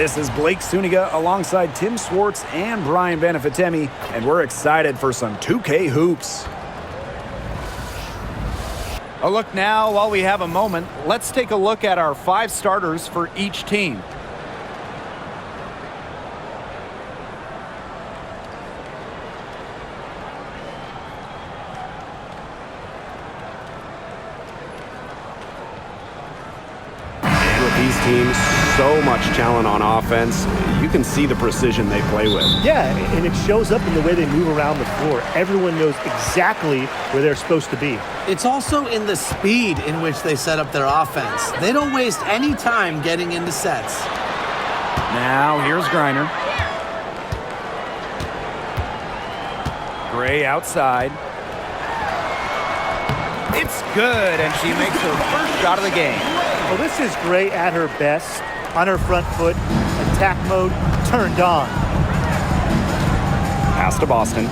This is Blake Suniga alongside Tim Swartz and Brian Benefitemi, and we're excited for some 2K hoops. A look now while we have a moment. Let's take a look at our 5 starters for each team. These teams, so much talent on offense. You can see the precision they play with. Yeah, and it shows up in the way they move around the floor. Everyone knows exactly where they're supposed to be. It's also in the speed in which they set up their offense. They don't waste any time getting into sets. Now here's Griner. Gray outside. It's good, and she makes her first shot of the game. Well, this is Gray at her best, on her front foot, attack mode turned on. Pass to Boston.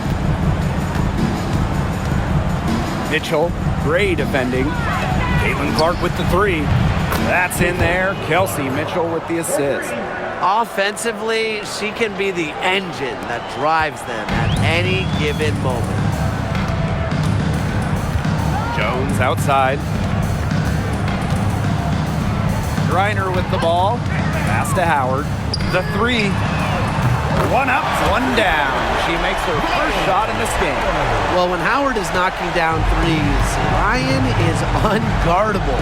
Mitchell, Gray defending. Caitlin-Clark with the 3. That's in there. Kelsey Mitchell with the assist. Offensively, she can be the engine that drives them at any given moment. Jones outside. Griner with the ball. Pass to Howard. The 3. 1 up, 1 down. She makes her first shot in this game. Well, when Howard is knocking down threes, Ryan is unguardable.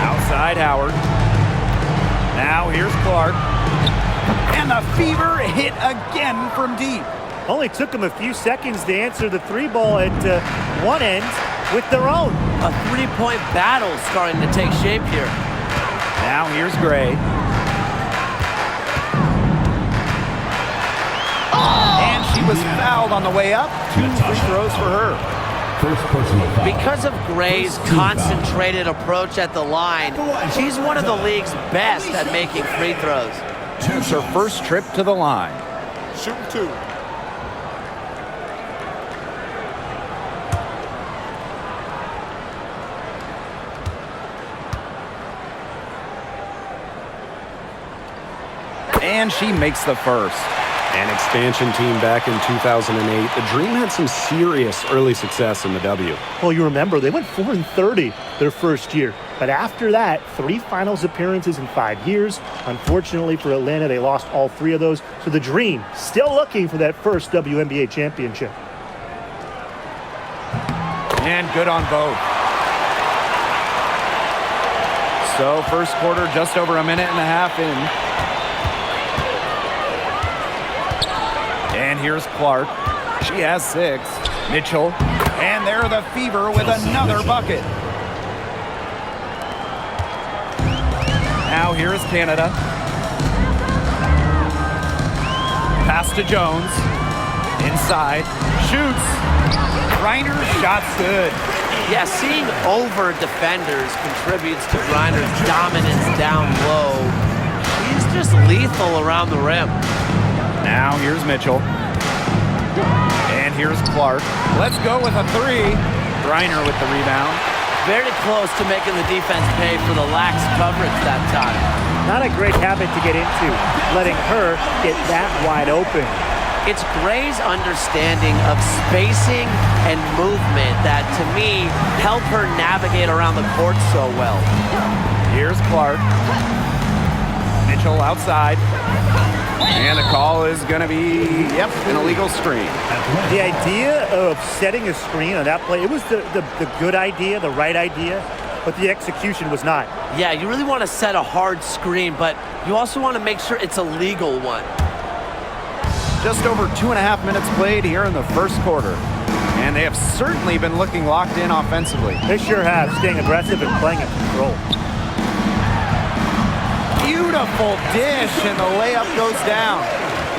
Outside Howard. Now here's Clark. And the fever hit again from deep. Only took them a few seconds to answer the 3 ball at one end with their own. A 3-point battle starting to take shape here. Now here's Gray. And she was fouled on the way up. 2 free throws for her. First personal foul. Because of Gray's concentrated approach at the line, she's one of the league's best at making free throws. It's her first trip to the line. Shoot 2. And she makes the first. An expansion team back in 2008. The Dream had some serious early success in the W. Well, you remember, they went 4-30 their first year. But after that, 3 finals appearances in 5 years. Unfortunately for Atlanta, they lost all 3 of those. So the Dream still looking for that first WNBA championship. And good on both. So first quarter, just over a minute and a half in. And here's Clark. She has 6. Mitchell. And they're the Fever with another bucket. Now here's Canada. Pass to Jones. Inside. Shoots. Griner's shot's good. Yeah, seeing over defenders contributes to Griner's dominance down low. She's just lethal around the rim. Now here's Mitchell. And here's Clark. Let's go with a 3. Griner with the rebound. Very close to making the defense pay for the lax coverage that time. Not a great habit to get into, letting her get that wide open. It's Gray's understanding of spacing and movement that, to me, help her navigate around the court so well. Here's Clark. Mitchell outside. And the call is going to be, an illegal screen. The idea of setting a screen on that play, it was the good idea, the right idea, but the execution was not. Yeah, you really want to set a hard screen, but you also want to make sure it's a legal one. Just over 2.5 minutes played here in the first quarter. And they have certainly been looking locked in offensively. They sure have, staying aggressive and playing at control. Beautiful dish, and the layup goes down.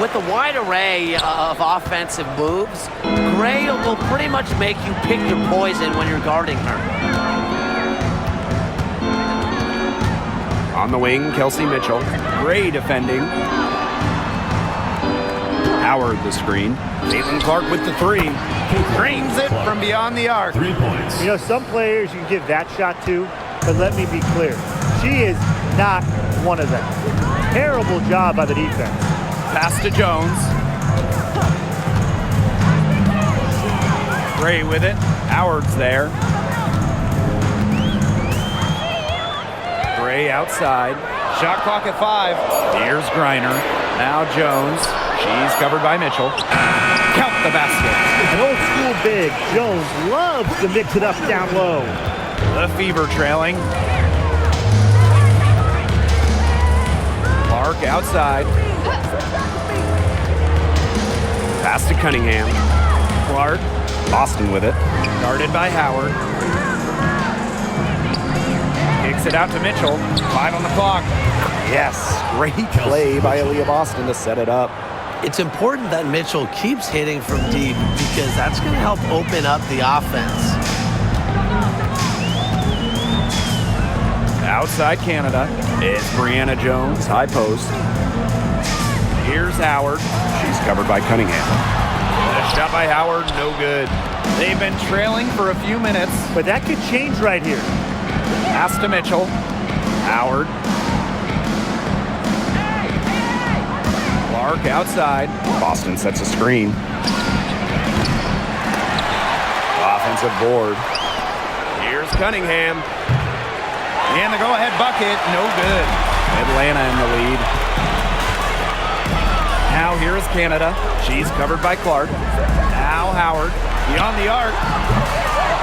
With the wide array of offensive moves, Gray will pretty much make you pick your poison when you're guarding her. On the wing, Kelsey Mitchell. Gray defending. Howard the screen. Caitlin-Clark with the 3. Drains it from beyond the arc. 3 points. You know, some players you can give that shot to, but let me be clear. She is not one of them. Terrible job by the defense. Pass to Jones. Gray with it. Howard's there. Gray outside. Shot clock at 5. Here's Griner. Now Jones. She's covered by Mitchell. Count the basket. An old school big. Jones loves to mix it up down low. The Fever trailing. Clark outside. Pass to Cunningham. Clark. Boston with it. Guarded by Howard. Kicks it out to Mitchell. 5 on the clock. Yes, great play by Aaliyah Boston to set it up. It's important that Mitchell keeps hitting from deep because that's going to help open up the offense. Outside Canada. It's Brianna Jones, high post. Here's Howard. She's covered by Cunningham. A shot by Howard, no good. They've been trailing for a few minutes. But that could change right here. Pass to Mitchell. Howard. Clark outside. Boston sets a screen. Offensive board. Here's Cunningham. And the go-ahead bucket, no good. Atlanta in the lead. Now here is Canada. She's covered by Clark. Now Howard, beyond the arc.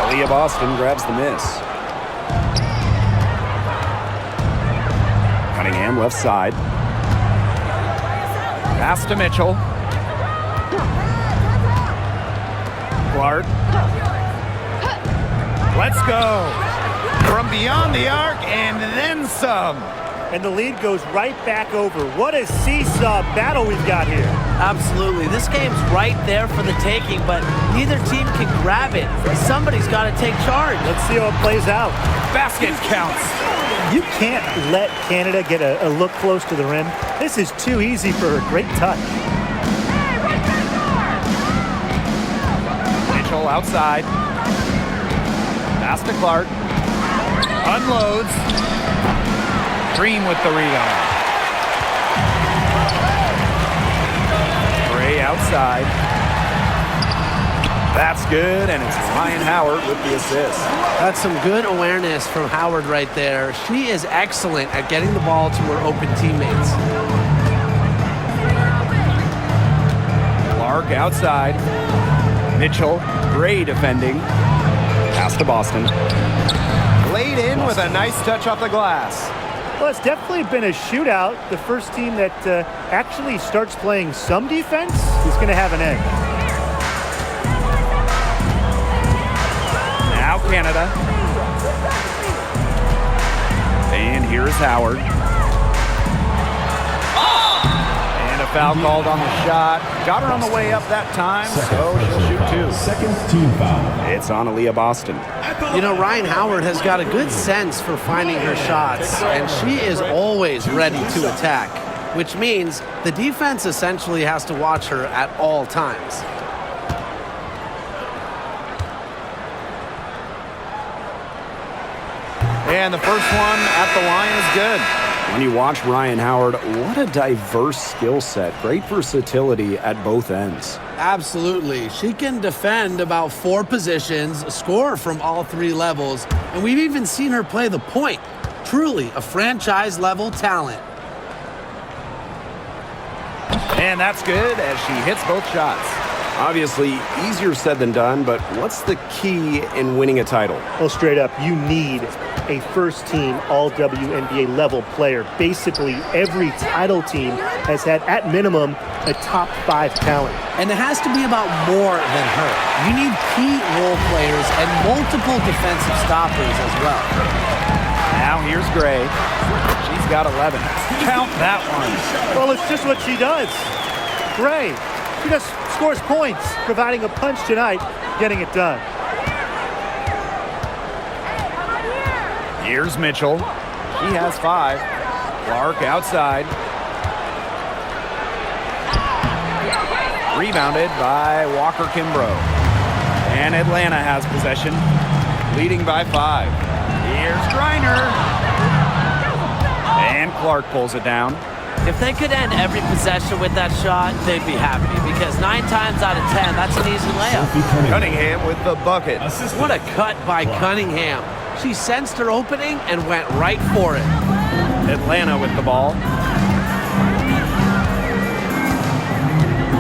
Aaliyah Boston grabs the miss. Cunningham left side. Pass to Mitchell. Clark. Let's go. From beyond the arc and then some. And the lead goes right back over. What a seesaw battle we've got here. Absolutely. This game's right there for the taking, but neither team can grab it. Somebody's got to take charge. Let's see how it plays out. Basket counts. You can't let Canada get a look close to the rim. This is too easy for her. Great touch. Mitchell outside. Pass to Clark. Unloads. Green with the rebound. Gray outside. That's good, and it's Ryan Howard with the assist. That's some good awareness from Howard right there. She is excellent at getting the ball to her open teammates. Clark outside. Mitchell, Gray defending. Pass to Boston. Laid in with a nice touch off the glass. Well, it's definitely been a shootout. The first team that actually starts playing some defense is going to have an edge. Now Canada. And here's Howard. And a foul called on the shot. Got her on the way up that time, so she'll shoot 2. Second team foul. It's on Aaliyah Boston. You know, Ryan Howard has got a good sense for finding her shots, and she is always ready to attack, which means the defense essentially has to watch her at all times. And the first one at the line is good. When you watch Ryan Howard, what a diverse skill set. Great versatility at both ends. Absolutely. She can defend about 4 positions, score from all 3 levels, and we've even seen her play the point. Truly a franchise-level talent. And that's good as she hits both shots. Obviously, easier said than done, but what's the key in winning a title? Well, straight up, you need a first-team all-WNBA level player. Basically, every title team has had, at minimum, a top 5 talent. And it has to be about more than her. You need key role players and multiple defensive stoppers as well. Now here's Gray. She's got 11. Count that one. Well, it's just what she does. Gray, she just scores points, providing a punch tonight, getting it done. Here's Mitchell. She has 5. Clark outside. Rebounded by Walker Kimbrough. And Atlanta has possession, leading by 5. Here's Griner. And Clark pulls it down. If they could end every possession with that shot, they'd be happy because 9 times out of 10, that's an easy layup. Cunningham with the bucket. What a cut by Cunningham. She sensed her opening and went right for it. Atlanta with the ball.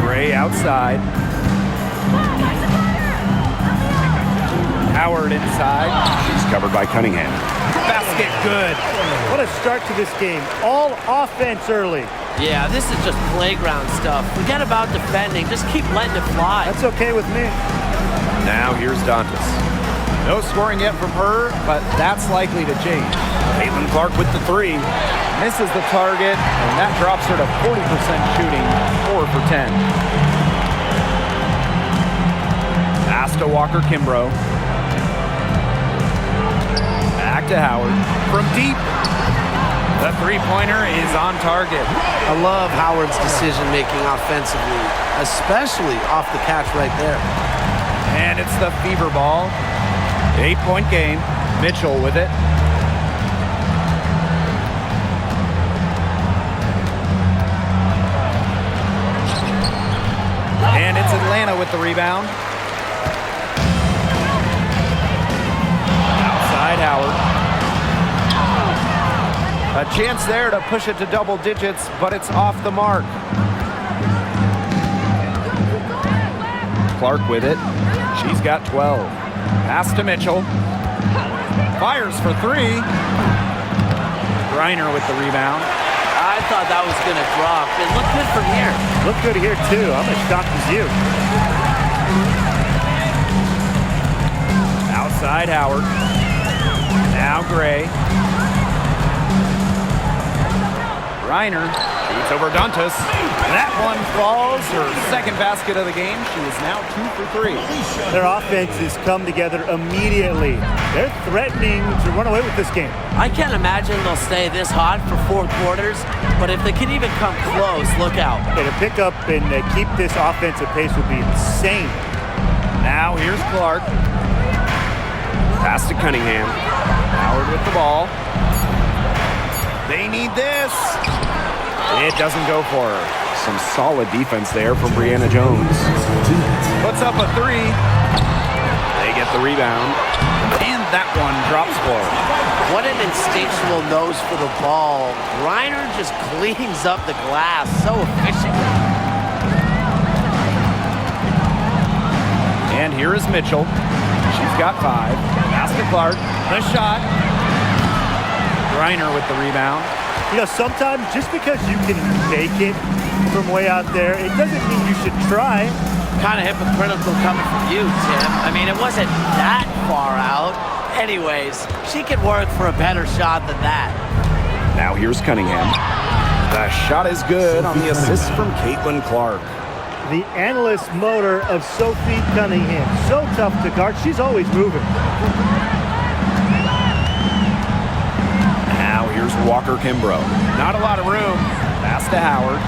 Gray outside. Howard inside. She's covered by Cunningham. Basket good. What a start to this game. All offense early. Yeah, this is just playground stuff. Forget about defending. Just keep letting it fly. That's okay with me. Now here's Dantas. No scoring yet from her, but that's likely to change. Caitlin Clark with the 3. Misses the target, and that drops her to 40% shooting, 4 for 10. Pass to Walker Kimbrough. Back to Howard. From deep. The three-pointer is on target. I love Howard's decision-making offensively, especially off the catch right there. And it's the fever ball. 8-point game. Mitchell with it. And it's Atlanta with the rebound. Outside Howard. A chance there to push it to double digits, but it's off the mark. Clark with it. She's got 12. Pass to Mitchell. Fires for 3. Griner with the rebound. I thought that was going to drop. It looked good from here. Look good here, too. I'm as shocked as you. Outside Howard. Now Gray. Griner shoots over Dantas. That one falls. Her second basket of the game. She is now 2 for 3. Their offenses come together immediately. They're threatening to run away with this game. I can't imagine they'll stay this hot for 4 quarters, but if they can even come close, look out. Yeah, to pick up and keep this offensive pace would be insane. Now here's Clark. Pass to Cunningham. Howard with the ball. They need this. It doesn't go for her. Some solid defense there from Brianna Jones. Puts up a 3. They get the rebound. And that one drops for her. What an instinctual nose for the ball. Griner just cleans up the glass so efficiently. And here is Mitchell. She's got 5. Pass to Clark. The shot. Griner with the rebound. You know, sometimes just because you can make it from way out there, it doesn't mean you should try. Kind of hypocritical coming from you, Tim. I mean, it wasn't that far out. Anyways, she could work for a better shot than that. Now here's Cunningham. The shot is good on the assist from Caitlin Clark. The endless motor of Sophie Cunningham. So tough to guard. She's always moving. Now here's Walker Kimbrough. Not a lot of room. Pass to Howard.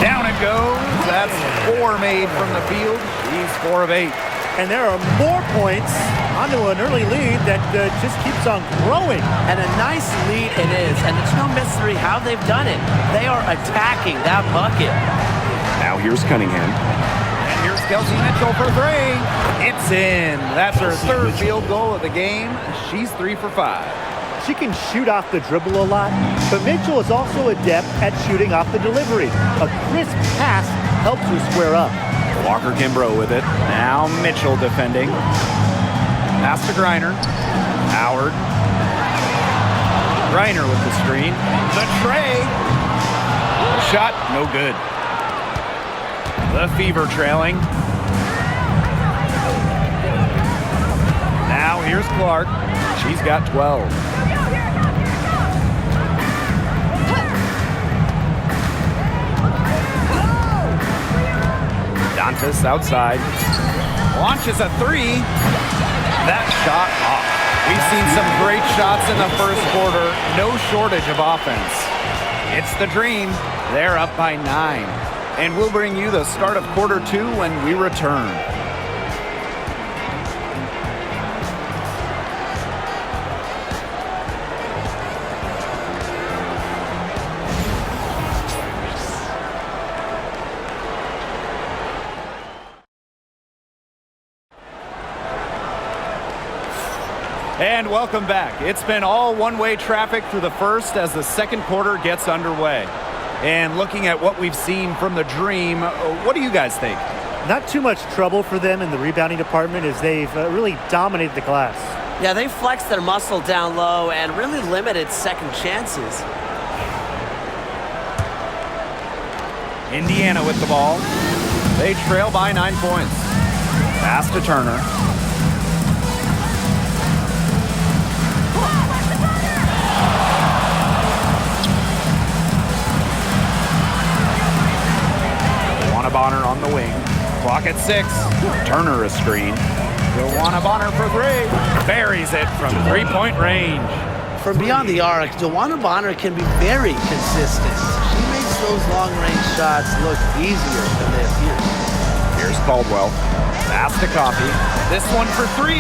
Down it goes. That's 4 made from the field. She's 4 of 8. And there are more points onto an early lead that just keeps on growing. And a nice lead it is, and it's no mystery how they've done it. They are attacking that bucket. Now here's Cunningham. And here's Kelsey Mitchell for 3. It's in. That's her 3rd field goal of the game. She's 3 for 5. She can shoot off the dribble a lot, but Mitchell is also adept at shooting off the delivery. A crisp pass helps her square up. Walker Kimbrough with it. Now Mitchell defending. Pass to Griner. Howard. Griner with the screen. The tray. Shot, no good. The Fever trailing. Now here's Clark. She's got 12. Dantas outside. Launches a 3. That shot off. We've seen some great shots in the first quarter. No shortage of offense. It's the Dream. They're up by 9. And we'll bring you the start of quarter 2 when we return. And welcome back. It's been all one-way traffic through the first as the second quarter gets underway. And looking at what we've seen from the Dream, what do you guys think? Not too much trouble for them in the rebounding department as they've really dominated the glass. Yeah, they flexed their muscle down low and really limited second chances. Indiana with the ball. They trail by 9 points. Pass to Turner. Bonner on the wing. Clock at 6. Turner a screen. Joanna Bonner for 3. Buries it from 3-point range. From beyond the arc, Joanna Bonner can be very consistent. She makes those long-range shots look easier than they appear. Here's Caldwell. Pass to Coffey. This one for 3.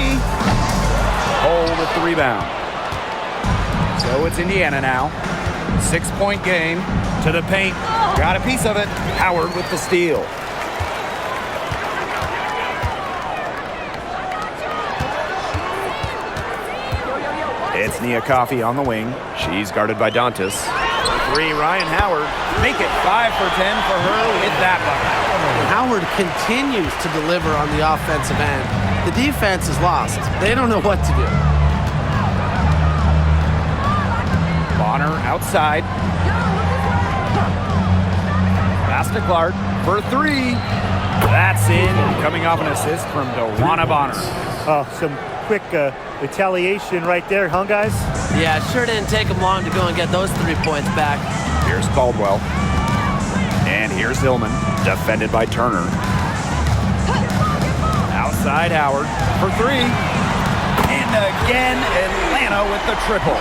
Hole with the rebound. So it's Indiana now. 6-point game. To the paint. Got a piece of it. Howard with the steal. It's Nia Coffey on the wing. She's guarded by Dantas. 3, Ryan Howard. Make it 5 for 10 for her with that bucket. Howard continues to deliver on the offensive end. The defense is lost. They don't know what to do. Bonner outside. Pass to Clark for 3. That's in. Coming off an assist from Joanna Bonner. Oh, some quick retaliation right there, huh, guys? Yeah, it sure didn't take them long to go and get those 3 points back. Here's Caldwell. And here's Hillman, defended by Turner. Outside Howard for 3. And again, Atlanta with the triple.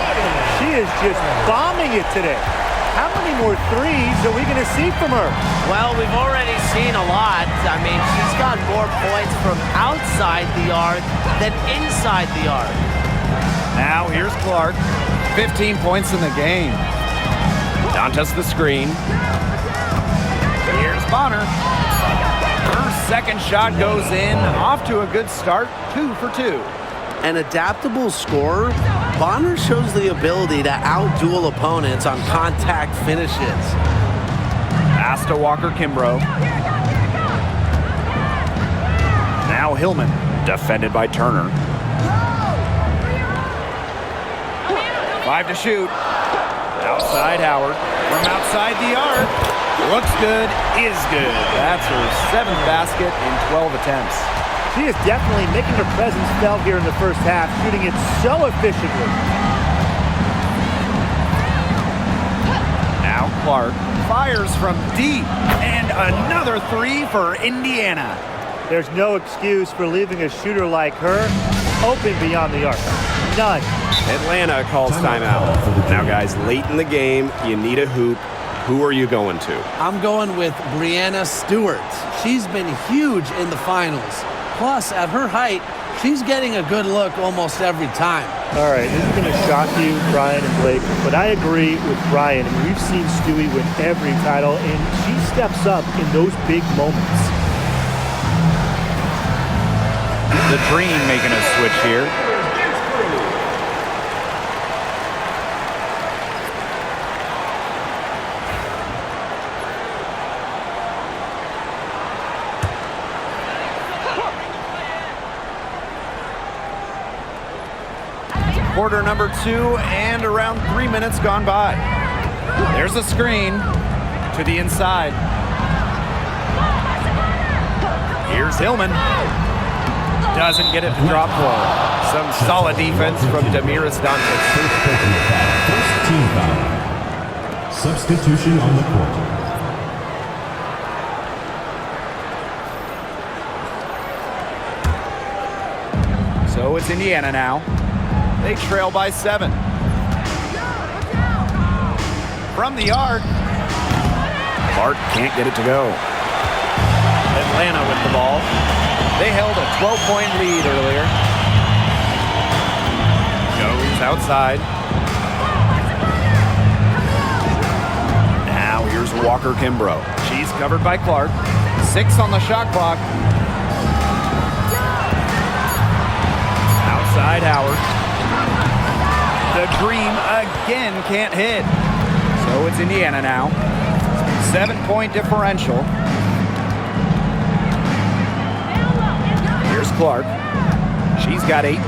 She is just bombing it today. How many more threes are we going to see from her? Well, we've already seen a lot. I mean, she's got more points from outside the arc than inside the arc. Now here's Clark. 15 points in the game. Dantas the screen. Here's Bonner. Her second shot goes in. Off to a good start. 2 for 2. An adaptable scorer, Bonner shows the ability to outduel opponents on contact finishes. Pass to Walker Kimbrough. Now Hillman, defended by Turner. 5 to shoot. Outside Howard. From outside the arc. Looks good, is good. That's her 7th basket in 12 attempts. She is definitely making her presence felt here in the first half, shooting it so efficiently. Now Clark fires from deep, and another 3 for Indiana. There's no excuse for leaving a shooter like her open beyond the arc. None. Atlanta calls timeout. Now, guys, late in the game, you need a hoop. Who are you going to? I'm going with Brianna Stewart. She's been huge in the finals. Plus, at her height, she's getting a good look almost every time. All right, this is going to shock you, Brian and Blake, but I agree with Brian. I mean, we've seen Stewie win every title, and she steps up in those big moments. The Dream making a switch here. Quarter number 2 and around 3 minutes gone by. There's a screen to the inside. Here's Hillman. Doesn't get it to drop low. Some solid defense from Damiris Dantas. First team foul. Substitution on the court. So it's Indiana now. They trail by 7. From the arc. Clark can't get it to go. Atlanta with the ball. They held a 12-point lead earlier. Goes outside. Now here's Walker Kimbrough. She's covered by Clark. 6 on the shot clock. Outside Howard. The dream again can't hit. So it's Indiana now. 7-point differential. Here's Clark. She's got 18.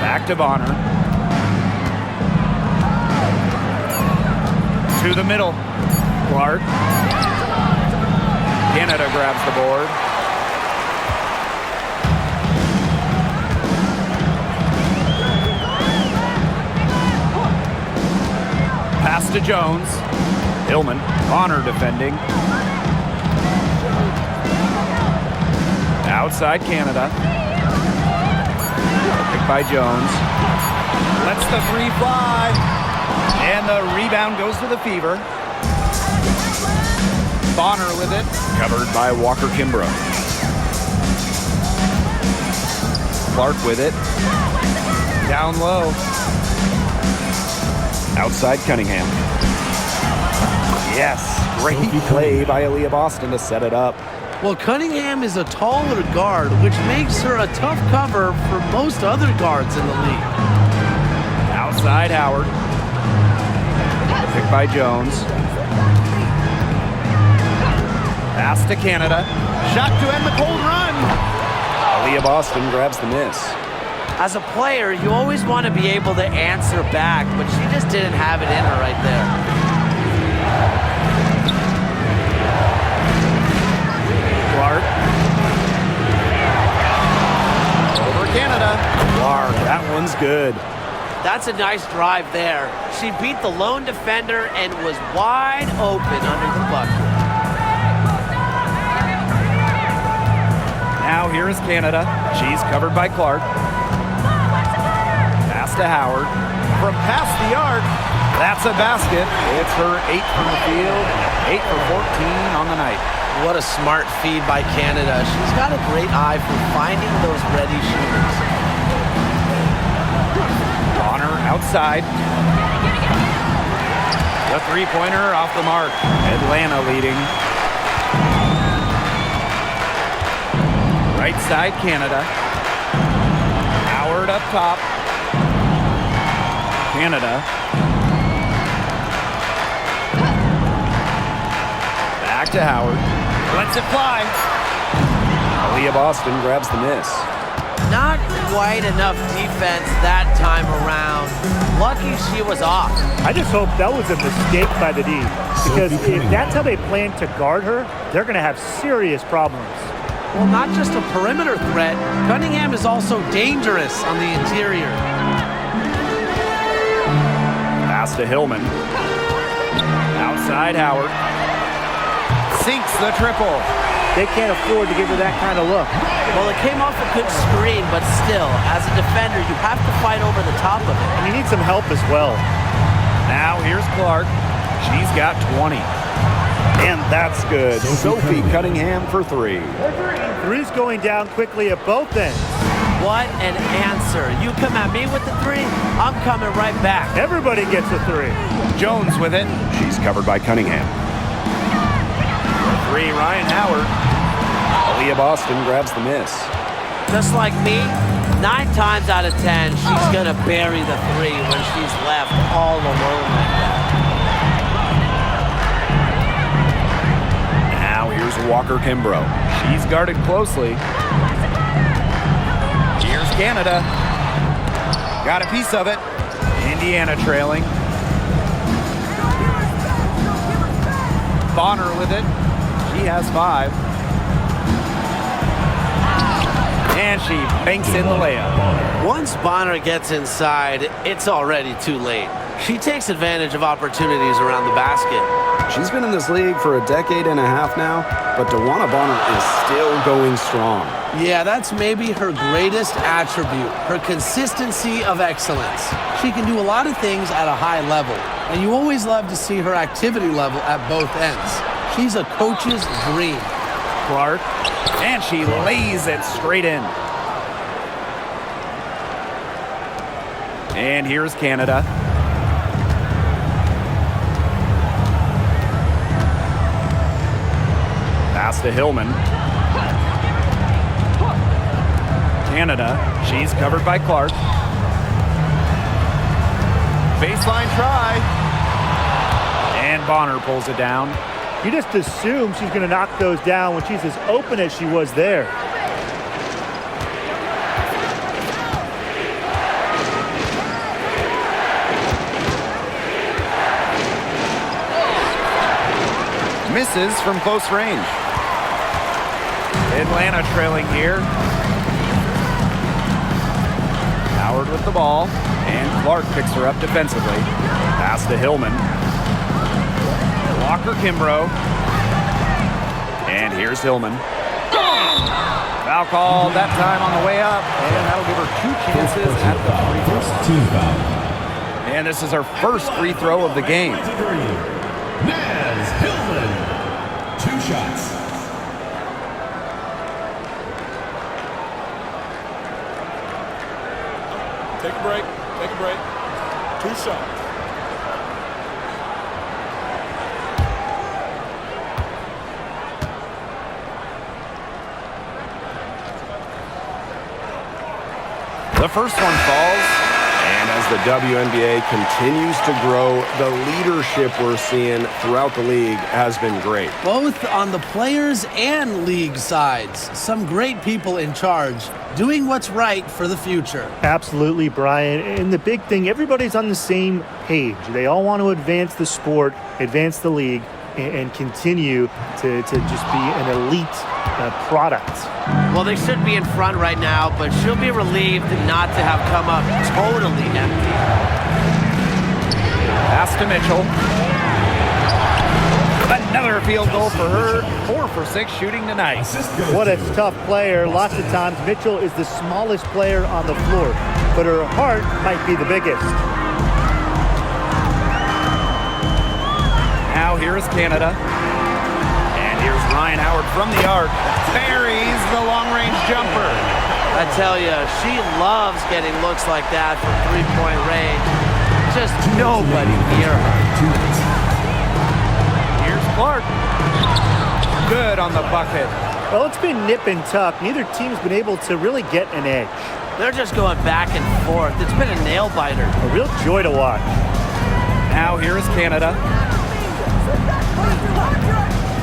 Back to Bonner. To the middle. Clark. Canada grabs the board. Pass to Jones. Hillman. Bonner defending. Outside Canada. Picked by Jones. Lets the three fly. And the rebound goes to the Fever. Bonner with it. Covered by Walker Kimbrough. Clark with it. Down low. Outside Cunningham. Yes. Great play by Aaliyah Boston to set it up. Well, Cunningham is a taller guard, which makes her a tough cover for most other guards in the league. Outside Howard. Picked by Jones. Pass to Canada. Shot to end the cold run. Aaliyah Boston grabs the miss. As a player, you always want to be able to answer back, but she just didn't have it in her right there. Clark. Over Canada. Clark, that one's good. That's a nice drive there. She beat the lone defender and was wide open under the bucket. Now here is Canada. She's covered by Clark. Pass to Howard. From past the arc, that's a basket. It's her 8th from the field, 8 for 14 on the night. What a smart feed by Canada. She's got a great eye for finding those ready shooters. Bonner outside. The three-pointer off the mark. Atlanta leading. Right side, Canada. Howard up top. Canada. Back to Howard. Lets it fly. Aaliyah Boston grabs the miss. Not quite enough defense that time around. Lucky she was off. I just hope that was a mistake by the D, because if that's how they plan to guard her, they're going to have serious problems. Well, not just a perimeter threat, Cunningham is also dangerous on the interior. Pass to Hillman. Outside Howard. Sinks the triple. They can't afford to give her that kind of look. Well, it came off a good screen, but still, as a defender, you have to fight over the top of it. And you need some help as well. Now here's Clark. She's got 20. And that's good. Sophie Cunningham for 3. Three's going down quickly at both ends. What an answer. You come at me with the 3, I'm coming right back. Everybody gets a 3. Jones with it. She's covered by Cunningham. 3, Ryan Howard. Aaliyah Boston grabs the miss. Just like me, 9 times out of 10, she's going to bury the 3 when she's left all alone like that. Now here's Walker Kimbrough. She's guarded closely. Here's Canada. Got a piece of it. Indiana trailing. Bonner with it. She has 5. And she banks in the layup. Once Bonner gets inside, it's already too late. She takes advantage of opportunities around the basket. She's been in this league for a decade and a half now, but DeWanna Bonner is still going strong. Yeah, that's maybe her greatest attribute, her consistency of excellence. She can do a lot of things at a high level, and you always love to see her activity level at both ends. She's a coach's dream. Clark. And she lays it straight in. And here's Canada. Pass to Hillman. Canada, she's covered by Clark. Baseline try. And Bonner pulls it down. You just assume she's going to knock those down when she's as open as she was there. Misses from close range. Atlanta trailing here. Howard with the ball, and Clark picks her up defensively. Pass to Hillman. Walker Kimbrough. And here's Hillman. Foul call that time on the way up, and that'll give her 2 chances at the free throw. First team foul. And this is her first free throw of the game. Naz Hillman. 2 shots. Take a break. Take a break. 2 shots. The first one falls. And as the WNBA continues to grow, the leadership we're seeing throughout the league has been great. Both on the players and league sides. Some great people in charge, doing what's right for the future. Absolutely, Brian. And the big thing, everybody's on the same page. They all want to advance the sport, advance the league, and continue to just be an elite product. Well, they should be in front right now, but she'll be relieved not to have come up totally empty. Pass to Mitchell. Another field goal for her. 4 for 6 shooting tonight. What a tough player. Lots of times, Mitchell is the smallest player on the floor, but her heart might be the biggest. Now here is Canada. And here's Ryan Howard from the arc. Buries the long-range jumper. I tell you, she loves getting looks like that from three-point range. Just nobody near her. Here's Clark. Good on the bucket. Well, it's been nip and tuck. Neither team's been able to really get an edge. They're just going back and forth. It's been a nail-biter. A real joy to watch. Now here is Canada.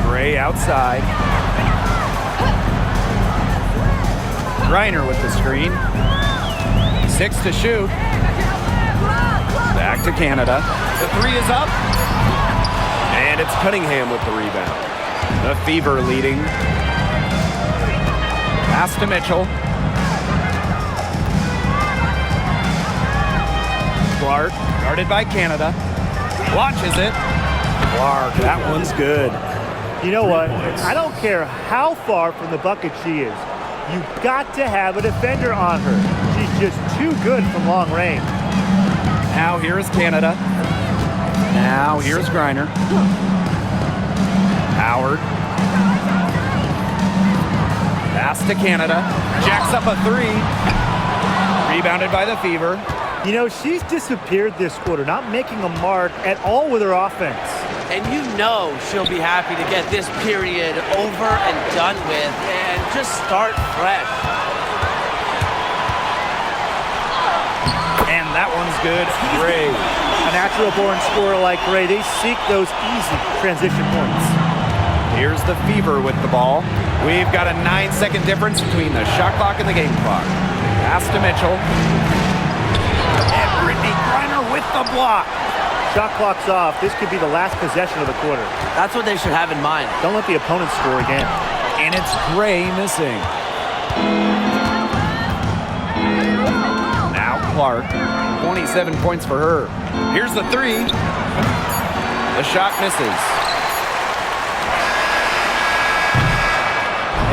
Gray outside. Griner with the screen. 6 to shoot. Back to Canada. The 3 is up. And it's Cunningham with the rebound. The Fever leading. Pass to Mitchell. Clark, guarded by Canada. Launches it. Clark, that one's good. You know what? I don't care how far from the bucket she is. You've got to have a defender on her. She's just too good from long range. Now here is Canada. Now here's Griner. Howard. Pass to Canada. Jacks up a 3. Rebounded by the Fever. You know, she's disappeared this quarter, not making a mark at all with her offense. And you know she'll be happy to get this period over and done with and just start fresh. And that one's good. Gray. A natural-born scorer like Gray, they seek those easy transition points. Here's the Fever with the ball. We've got a 9-second difference between the shot clock and the game clock. Pass to Mitchell. And Brittany Griner with the block. Shot clock's off. This could be the last possession of the quarter. That's what they should have in mind. Don't let the opponent score again. And it's Gray missing. Now Clark. 27 points for her. Here's the 3. The shot misses.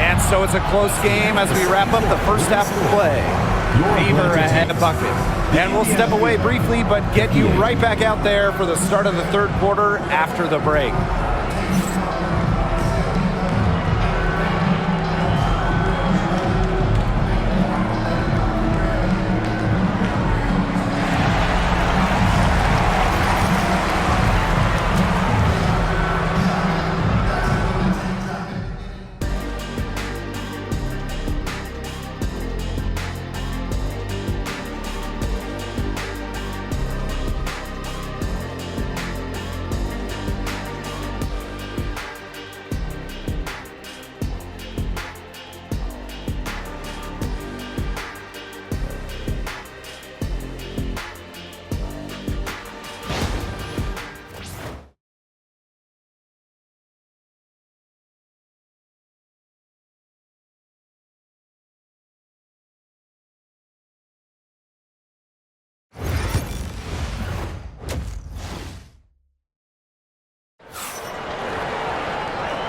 And so it's a close game as we wrap up the first half of play. Fever ahead of bucket. And we'll step away briefly, but get you right back out there for the start of the third quarter after the break.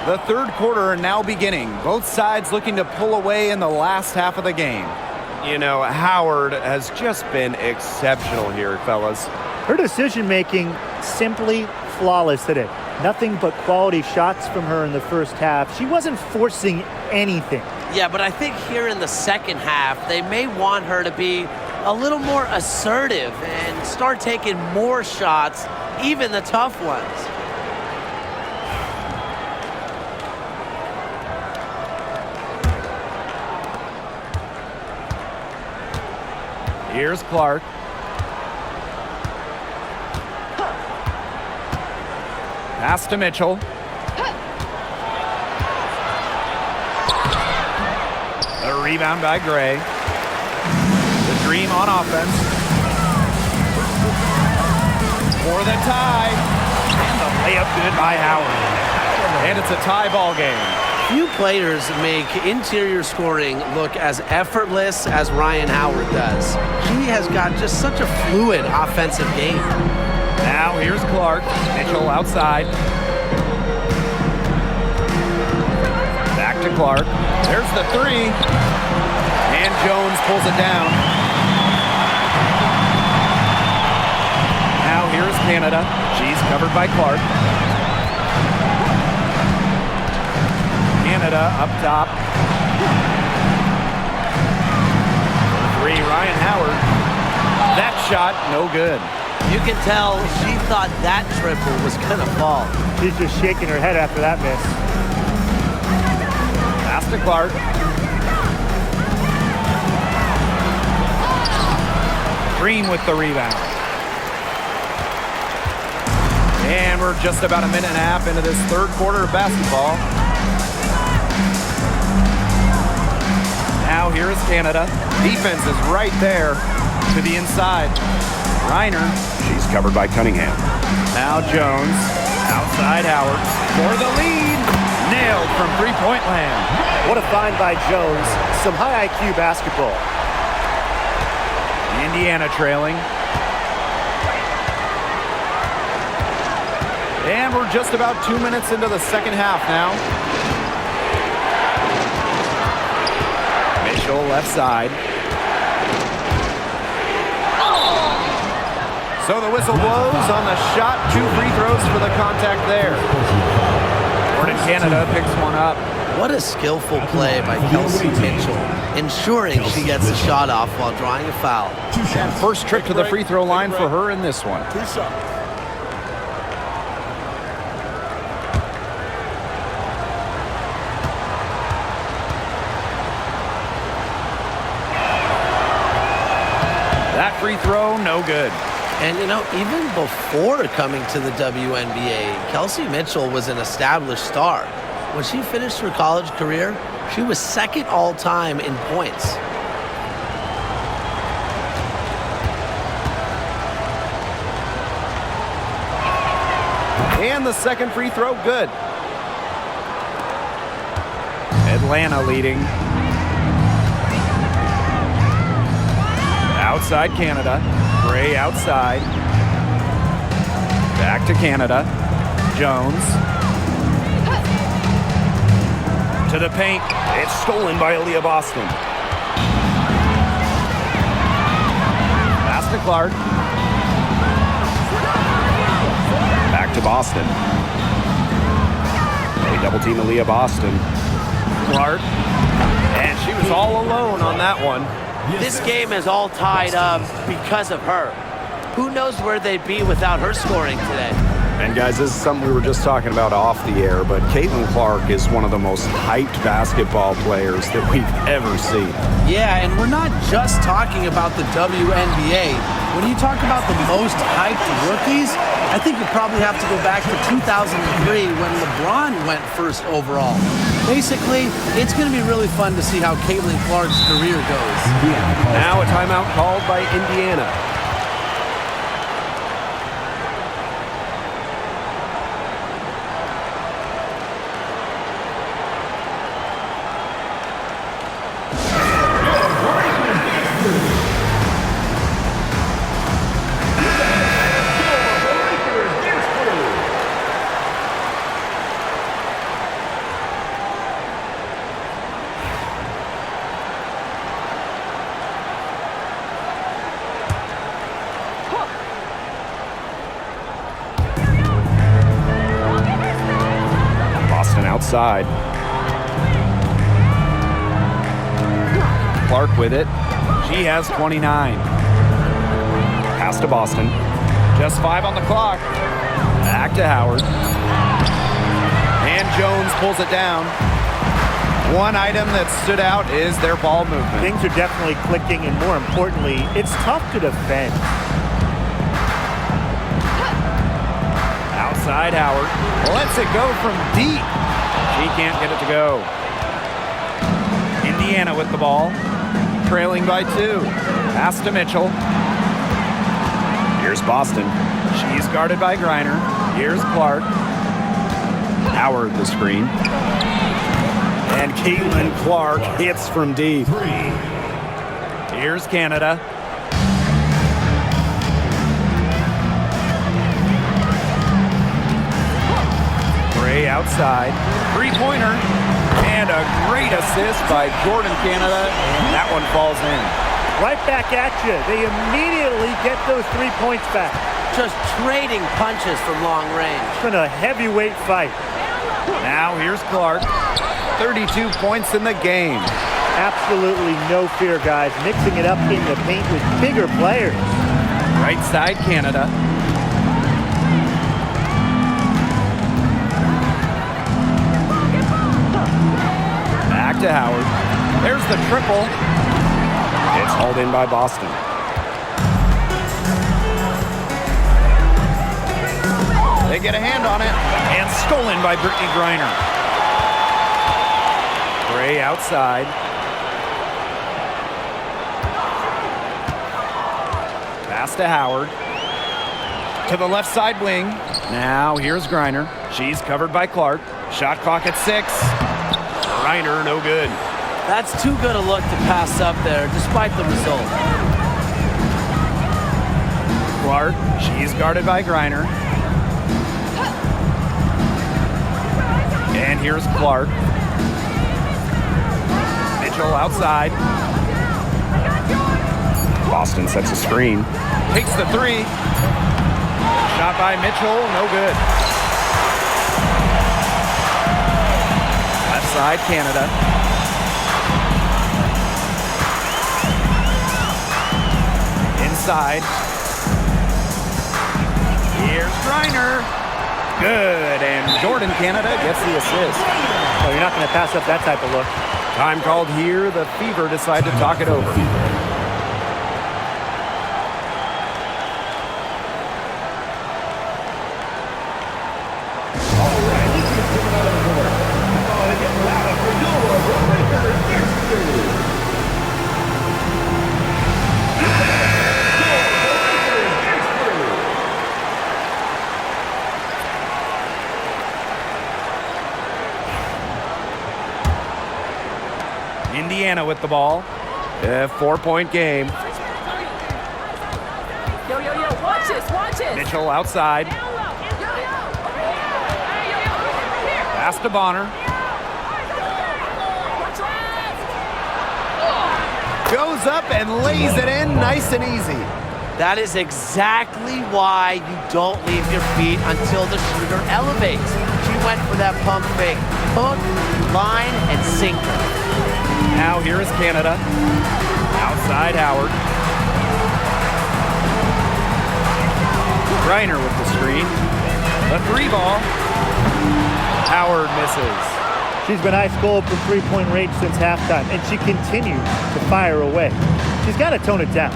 The third quarter now beginning. Both sides looking to pull away in the last half of the game. You know, Howard has just been exceptional here, fellas. Her decision-making simply flawless today. Nothing but quality shots from her in the first half. She wasn't forcing anything. Yeah, but I think here in the second half, they may want her to be a little more assertive and start taking more shots, even the tough ones. Here's Clark. Pass to Mitchell. A rebound by Gray. The Dream on offense. For the tie. And the layup good by Howard. And it's a tie ball game. Few players make interior scoring look as effortless as Ryan Howard does. He has got just such a fluid offensive game. Now here's Clark. Mitchell outside. Back to Clark. There's the three. And Jones pulls it down. Now here's Canada. She's covered by Clark. Canada up top. Three, Ryan Howard. That shot, no good. You can tell she thought that triple was going to fall. She's just shaking her head after that miss. Pass to Clark. Dream with the rebound. And we're just about a minute and a half into this third quarter of basketball. Now here is Canada. Defense is right there to the inside. Reiner. She's covered by Cunningham. Now Jones. Outside Howard. For the lead. Nailed from three-point land. What a find by Jones. Some high IQ basketball. Indiana trailing. And we're just about 2 minutes into the second half now. Mitchell left side. So the whistle blows on the shot. 2 free throws for the contact there. Hornets Canada picks one up. What a skillful play by Kelsey Mitchell, ensuring she gets the shot off while drawing a foul. And first trip to the free throw line for her in this one. 2 shots. That free throw, no good. And, you know, even before coming to the WNBA, Kelsey Mitchell was an established star. When she finished her college career, she was second all-time in points. And the second free throw, good. Atlanta leading. Outside Canada. Gray outside. Back to Canada. Jones. To the paint. It's stolen by Aaliyah Boston. Pass to Clark. Back to Boston. They double team Aaliyah Boston. Clark. And she was all alone on that one. This game is all tied up because of her. Who knows where they'd be without her scoring today? And guys, this is something we were just talking about off the air, but Caitlin Clark is one of the most hyped basketball players that we've ever seen. Yeah, and we're not just talking about the WNBA. When you talk about the most hyped rookies, I think you probably have to go back to 2003 when LeBron went first overall. Basically, it's going to be really fun to see how Caitlin Clark's career goes. Now a timeout called by Indiana. outside. Clark with it. She has 29. Pass to Boston. Just 5 on the clock. Back to Howard. And Jones pulls it down. One item that stood out is their ball movement. Things are definitely clicking, and more importantly, it's tough to defend. Outside Howard. Lets it go from deep. She can't get it to go. Indiana with the ball. Trailing by 2. Pass to Mitchell. Here's Boston. She's guarded by Griner. Here's Clark. Howard the screen. And CaitlinClark hits from deep. Here's Canada. Gray outside. Three-pointer. And a great assist by Jordan Canada. And that one falls in. Right back at you. They immediately get those 3 points back. Just trading punches from long range. It's been a heavyweight fight. Now here's Clark. 32 points in the game. Absolutely no fear, guys. Mixing it up in the paint with bigger players. Right side, Canada. Back to Howard. There's the triple. It's hauled in by Boston. They get a hand on it. And stolen by Brittany Griner. Gray outside. Pass to Howard. To the left side wing. Now here's Griner. She's covered by Clark. Shot clock at 6. Griner, no good. That's too good a look to pass up there, despite the result. Clark, she's guarded by Griner. And here's Clark. Mitchell outside. Boston sets a screen. Takes the 3. Shot by Mitchell, no good. Left side, Canada. Inside. Here's Griner. Good, and Jordan Canada gets the assist. So you're not going to pass up that type of look. Time called here. The Fever decide to talk it over. Indiana with the ball. 4-point game. Yo, watch this. Mitchell outside. Pass to Bonner. Goes up and lays it in nice and easy. That is exactly why you don't leave your feet until the shooter elevates. She went for that pump fake. Hook, line, and sinker. Now here is Canada. Outside Howard. Griner with the screen. The 3 ball. Howard misses. She's been ice cold from three-point range since halftime, and she continues to fire away. She's got to tone it down.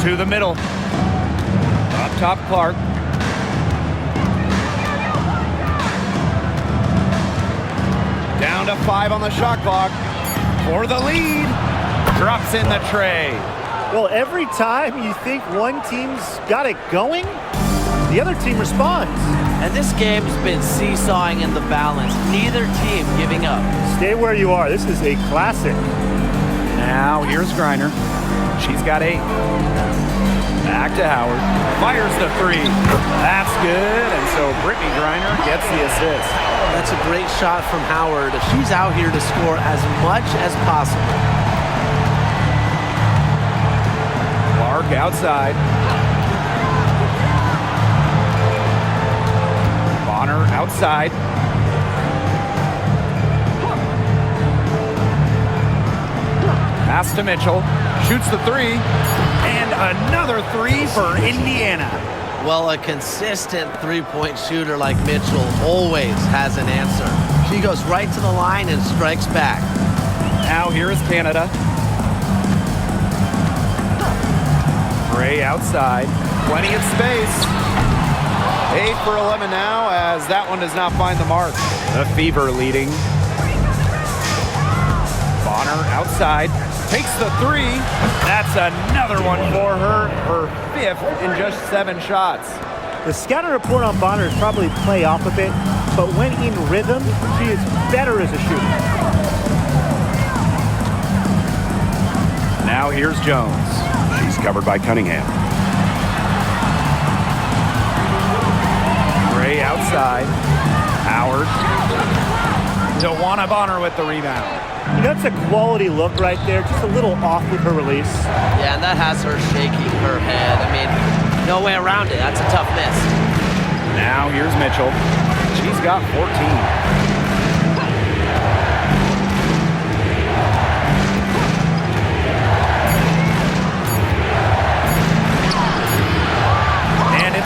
To the middle. Up top, Clark. Down to 5 on the shot clock. For the lead. Drops in the tray. Well, every time you think one team's got it going, the other team responds. And this game's been seesawing in the balance. Neither team giving up. Stay where you are. This is a classic. Now here's Griner. She's got 8. Back to Howard. Fires the 3. That's good. And so Brittany Griner gets the assist. That's a great shot from Howard. She's out here to score as much as possible. Clark outside. Bonner outside. outside. Pass to Mitchell. Shoots the three. And another three for Indiana. Well, a consistent three-point shooter like Mitchell always has an answer. She goes right to the line and strikes back. Now here is Canada. Gray outside. Plenty of space. 8 for 11 now as that one does not find the mark. The Fever leading. Bonner outside. Takes the three. That's another one for her. Her 5th in just 7 shots. The scouting report on Bonner is probably play off a bit, but when in rhythm, she is better as a shooter. Now here's Jones. She's covered by Cunningham. Gray outside. Howard. DeWanna Bonner with the rebound. That's a quality look right there, just a little off with her release. Yeah, and that has her shaking her head. I mean, no way around it. That's a tough miss. Now here's Mitchell. She's got 14.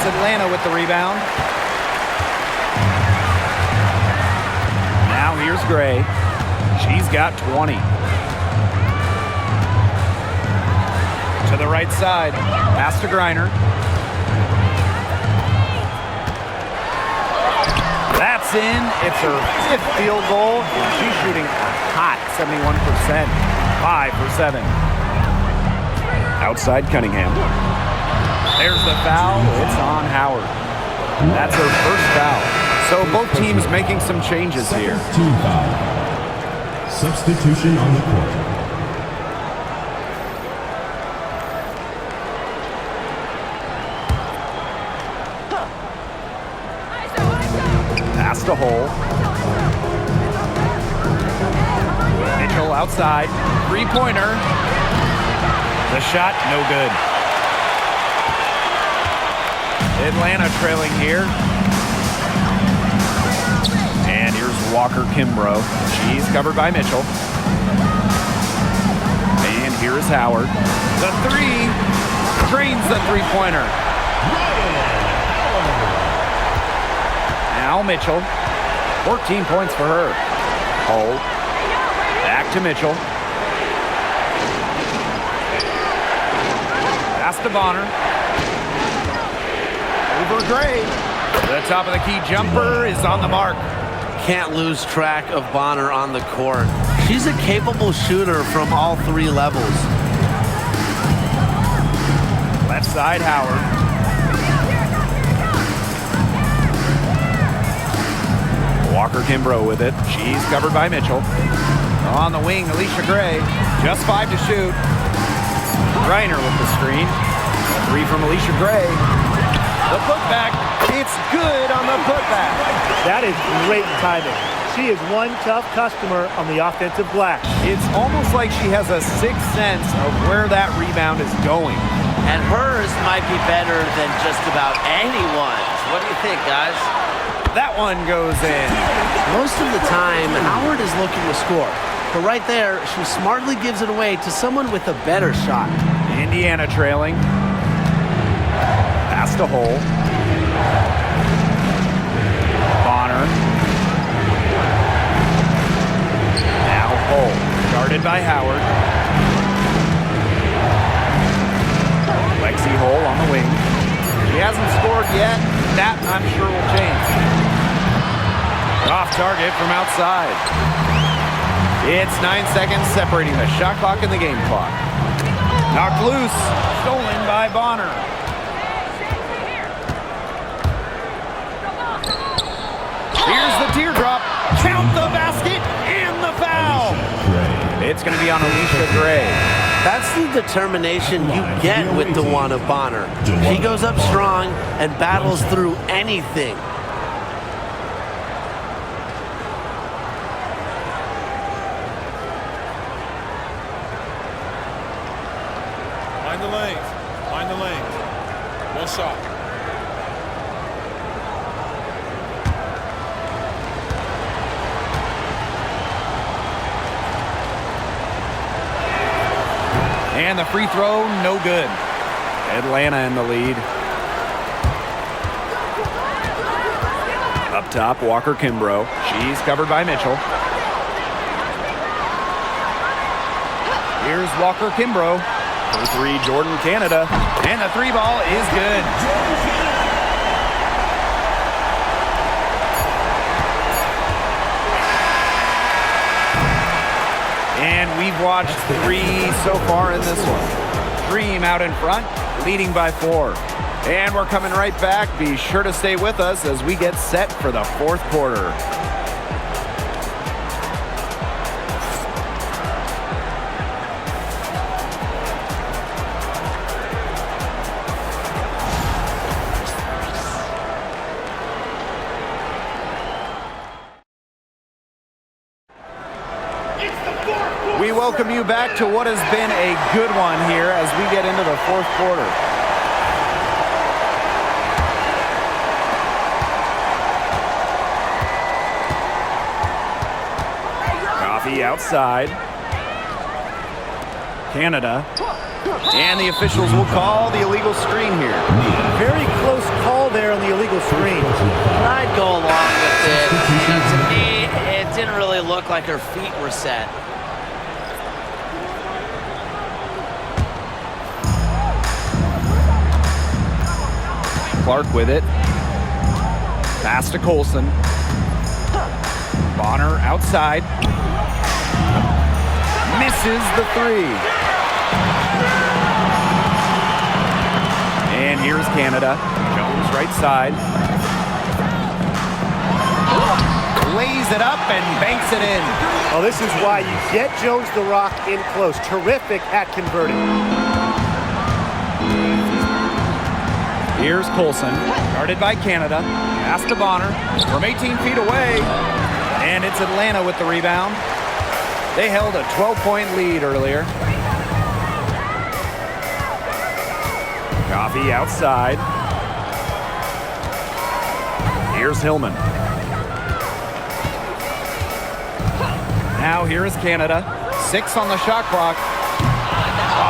Atlanta with the rebound. Now here's Gray. She's got 20. To the right side. Pass to Griner. That's in. It's her 5th field goal. And she's shooting a hot 71%. 5 for 7. Outside Cunningham. There's the foul. It's on Howard. That's her first foul. So both teams making some changes here. Team foul. Substitution on the court. Pass to Hole. Mitchell outside. Three-pointer. The shot, no good. Atlanta trailing here. And here's Walker Kimbrough. She's covered by Mitchell. And here is Howard. The three drains the three-pointer. Now Mitchell. 14 points for her. Hole. Back to Mitchell. Pass to Bonner. Over Gray. The top of the key jumper is on the mark. Can't lose track of Bonner on the court. She's a capable shooter from all 3 levels. Left side, Howard. Walker Kimbrough with it. She's covered by Mitchell. On the wing, Alicia Gray. Just 5 to shoot. Griner with the screen. A 3 from Alicia Gray. The putback, it's good on the putback. That is great timing. She is one tough customer on the offensive glass. It's almost like she has a sixth sense of where that rebound is going. And hers might be better than just about anyone's. What do you think, guys? That one goes in. Most of the time, Howard is looking to score. But right there, she smartly gives it away to someone with a better shot. Indiana trailing. Pass to Hole. Bonner. Now Hole. Guarded by Howard. Lexi Hole on the wing. She hasn't scored yet. That, I'm sure, will change. Off target from outside. It's 9 seconds separating the shot clock and the game clock. Knocked loose. Stolen by Bonner. Here's the teardrop. Count the basket and the foul. It's going to be on Alicia Gray. That's the determination you get with DeWanna Bonner. She goes up strong and battles through anything. Find the lanes. Find the lanes. One shot. And the free throw, no good. Atlanta in the lead. Up top, Walker Kimbrough. She's covered by Mitchell. Here's Walker Kimbrough. For three, Jordan Canada. And the three ball is good. And we've watched three so far in this one. Dream out in front, leading by 4. And we're coming right back. Be sure to stay with us as we get set for the fourth quarter. We welcome you back to what has been a good one here as we get into the fourth quarter. Coffee outside. Canada. And the officials will call the illegal screen here. Very close call there on the illegal screen. I'd go along with it. You know, to me, it didn't really look like her feet were set. Clark with it. Pass to Colson. Bonner outside. Misses the three. And here's Canada. Jones right side. Lays it up and banks it in. Well, this is why you get Jones the Rock in close. Terrific at converting. Here's Colson, guarded by Canada. Pass to Bonner from 18 feet away. And it's Atlanta with the rebound. They held a 12-point lead earlier. Coffee outside. Here's Hillman. Now here is Canada. 6 on the shot clock.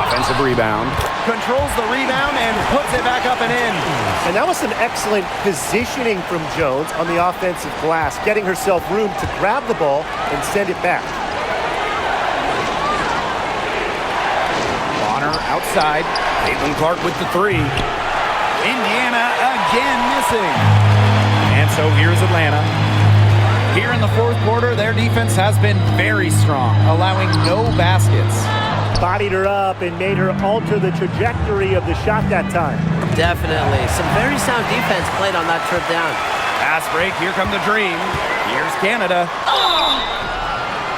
Offensive rebound. Controls the rebound and puts it back up and in. And that was some excellent positioning from Jones on the offensive glass, getting herself room to grab the ball and send it back. Bonner outside. Caitlin-Clark with the three. Indiana again missing. And so here's Atlanta. Here in the fourth quarter, their defense has been very strong, allowing no baskets. Bodied her up and made her alter the trajectory of the shot that time. Definitely. Some very sound defense played on that trip down. Pass break. Here come the Dream. Here's Canada.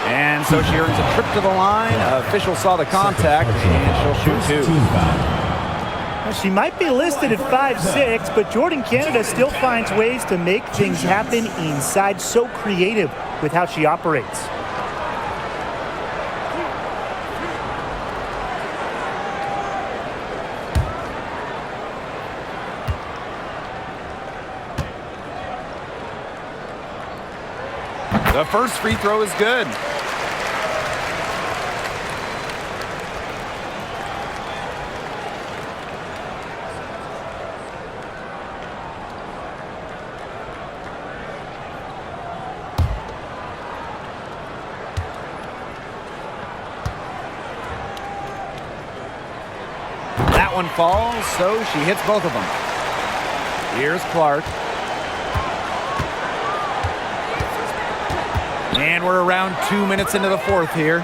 And so she earns a trip to the line. Official saw the contact, and she'll shoot 2. She might be listed at 5'6", but Jordan Canada still finds ways to make things happen inside. So creative with how she operates. The first free throw is good. That one falls, so she hits both of them. Here's Clark. And we're around 2 minutes into the fourth here.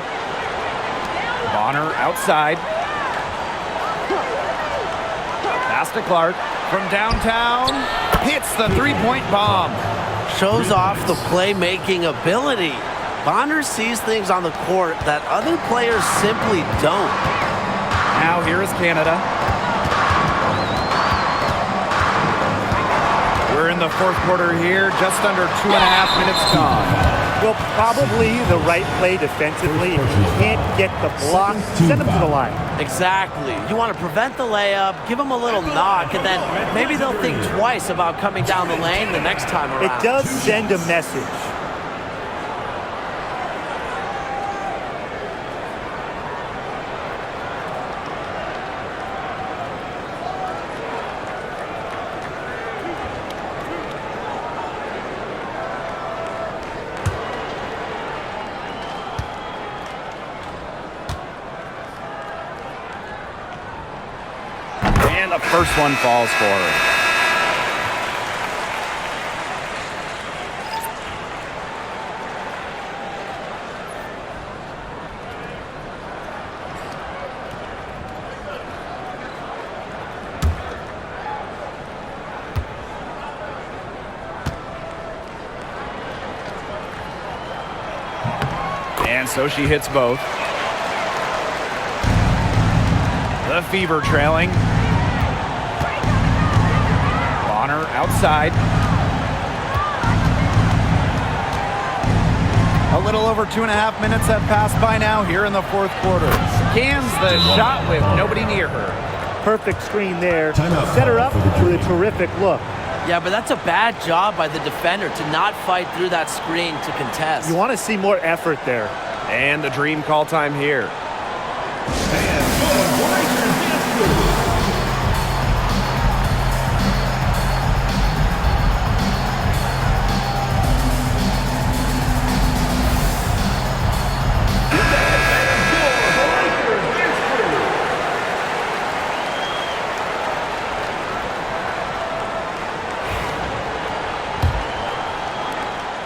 Bonner outside. Pass to Clark from downtown. Hits the three-point bomb. Shows off the playmaking ability. Bonner sees things on the court that other players simply don't. Now here is Canada. We're in the fourth quarter here, just under 2.5 minutes gone. Well, probably the right play defensively. If you can't get the block, send them to the line. Exactly. You want to prevent the layup, give them a little knock, and then maybe they'll think twice about coming down the lane the next time around. It does send a message. The first one falls for her. And so she hits both. The Fever trailing. Bonner outside. A little over 2.5 minutes have passed by now here in the fourth quarter. Scans the shot with nobody near her. Perfect screen there. Set her up with a terrific look. Yeah, but that's a bad job by the defender to not fight through that screen to contest. You want to see more effort there. And the dream call time here.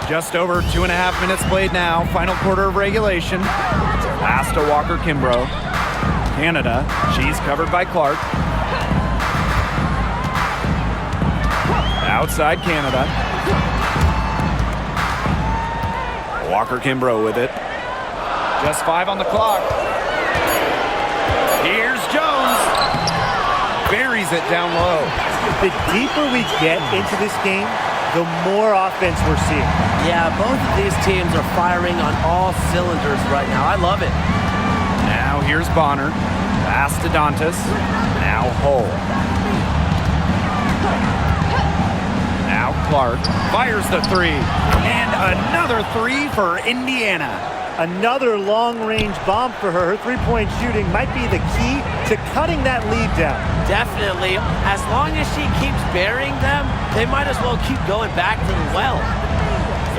Just over 2.5 minutes played now. Final quarter of regulation. Pass to Walker-Kimbrough. Canada. She's covered by Clark. Outside Canada. Walker-Kimbrough with it. Just 5 on the clock. Here's Jones. Buries it down low. The deeper we get into this game, the more offense we're seeing. Yeah, both of these teams are firing on all cylinders right now. I love it. Now here's Bonner. Pass to Dantas. Now Hull. Now Clark. Fires the three. And another three for Indiana. Another long-range bomb for her. Her three-point shooting might be the key to cutting that lead down. Definitely. As long as she keeps burying them, they might as well keep going back to the well.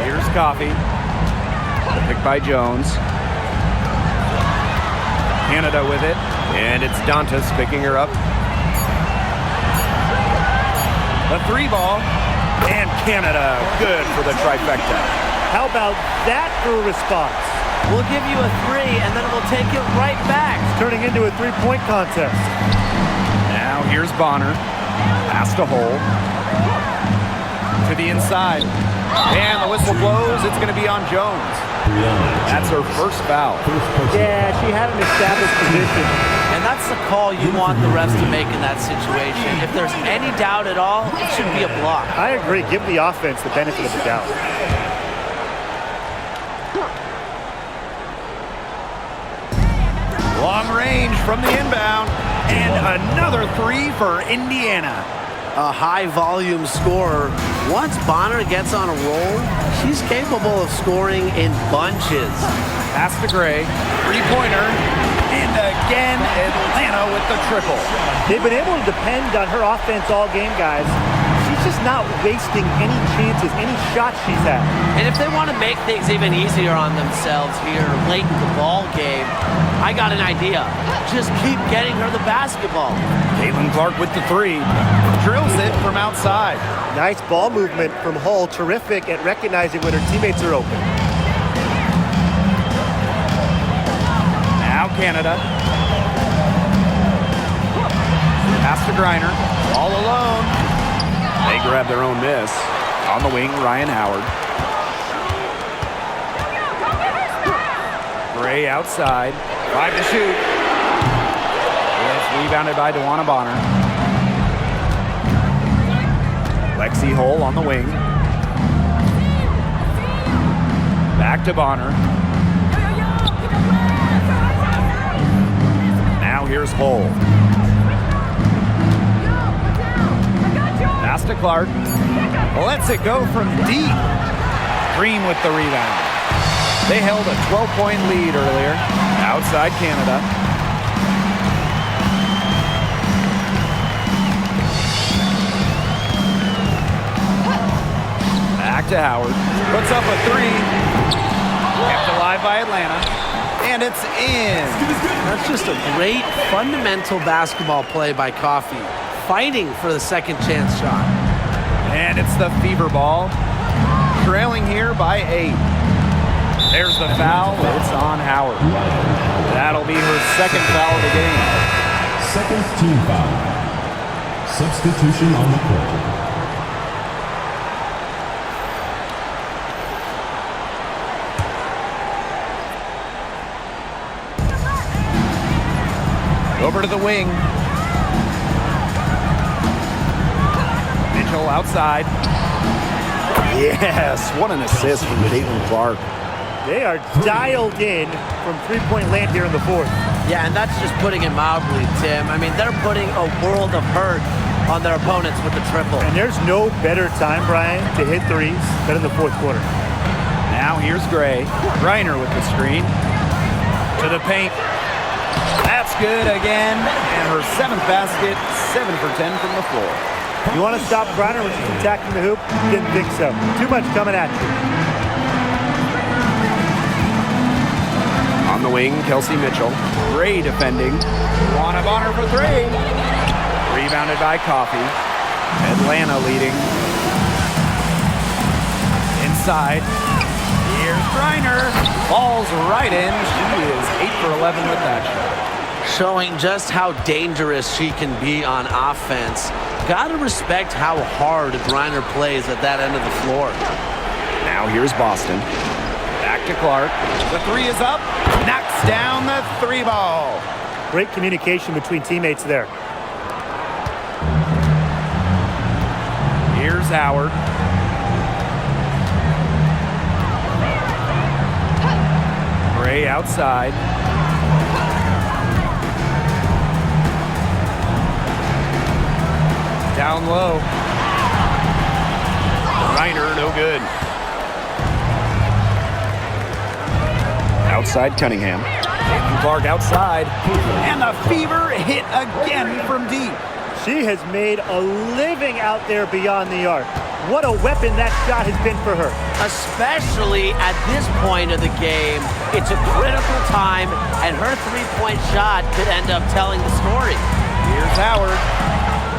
Here's Coffey. Picked by Jones. Canada with it. And it's Dantas picking her up. The three ball. And Canada good for the trifecta. How about that for a response? We'll give you a three, and then we'll take it right back. It's turning into a three-point contest. Now here's Bonner. Pass to Hull. To the inside. And the whistle blows. It's going to be on Jones. That's her first foul. Yeah, she had an established position. And that's the call you want the refs to make in that situation. If there's any doubt at all, it should be a block. I agree. Give the offense the benefit of the doubt. Long range from the inbound. And another three for Indiana. A high-volume scorer. Once Bonner gets on a roll, she's capable of scoring in bunches. Pass to Gray. Three-pointer. And again, Atlanta with the triple. They've been able to depend on her offense all game, guys. She's just not wasting any chances, any shots she's had. And if they want to make things even easier on themselves here late in the ball game, I got an idea. Just keep getting her the basketball. CaitlinClark with the three. Drills it from outside. Nice ball movement from Hull. Terrific at recognizing when her teammates are open. Now Canada. Pass to Griner. All alone. They grab their own miss. On the wing, Ryan Howard. Gray outside. 5 to shoot. It's rebounded by DeWanna Bonner. Lexi Hull on the wing. Back to Bonner. Now here's Hull. Pass to Clark. Lets it go from deep. Green with the rebound. They held a 12-point lead earlier. Outside Canada. Back to Howard. Puts up a three. Kept alive by Atlanta. And it's in. That's just a great fundamental basketball play by Coffey. fighting for the second chance shot. And it's the Fever ball. Trailing here by 8. There's the foul. It's on Howard. That'll be her second foul of the game. Second team foul. Substitution on the court. Over to the wing. Mitchell outside. Yes, what an assist from CaitlinClark. They are dialed in from three-point land here in the fourth. Yeah, and that's just putting it mildly, Tim. I mean, they're putting a world of hurt on their opponents with the triple. And there's no better time, Brian, to hit threes than in the fourth quarter. Now here's Gray. Reiner with the screen. To the paint. That's good again. And her 7th basket, 7 for 10 from the floor. You want to stop Reiner when she's attacking the hoop? Didn't think so. Too much coming at you. On the wing, Kelsey Mitchell. Gray defending. Wanna Bonner for 3. Rebounded by Coffey. Atlanta leading. Inside. Here's Reiner. Falls right in. She is 8 for 11 with that shot. Showing just how dangerous she can be on offense. Gotta respect how hard Griner plays at that end of the floor. Now here's Boston. Back to Clark. The 3 is up. Knocks down the 3 ball. Great communication between teammates there. Here's Howard. Gray outside. Down low. Reiner, no good. Outside Cunningham. Clark outside. And the Fever hit again from deep. She has made a living out there beyond the arc. What a weapon that shot has been for her. Especially at this point of the game, it's a critical time, and her three-point shot could end up telling the story. Here's Howard.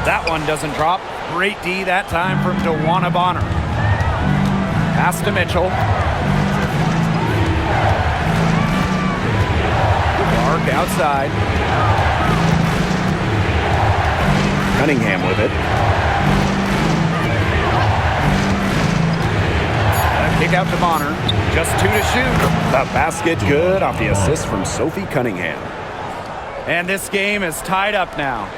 That one doesn't drop. Great D that time from DeWanna Bonner. Pass to Mitchell. Clark outside. Cunningham with it. Kick out to Bonner. Just 2 to shoot. The basket good off the assist from Sophie Cunningham. And this game is tied up now.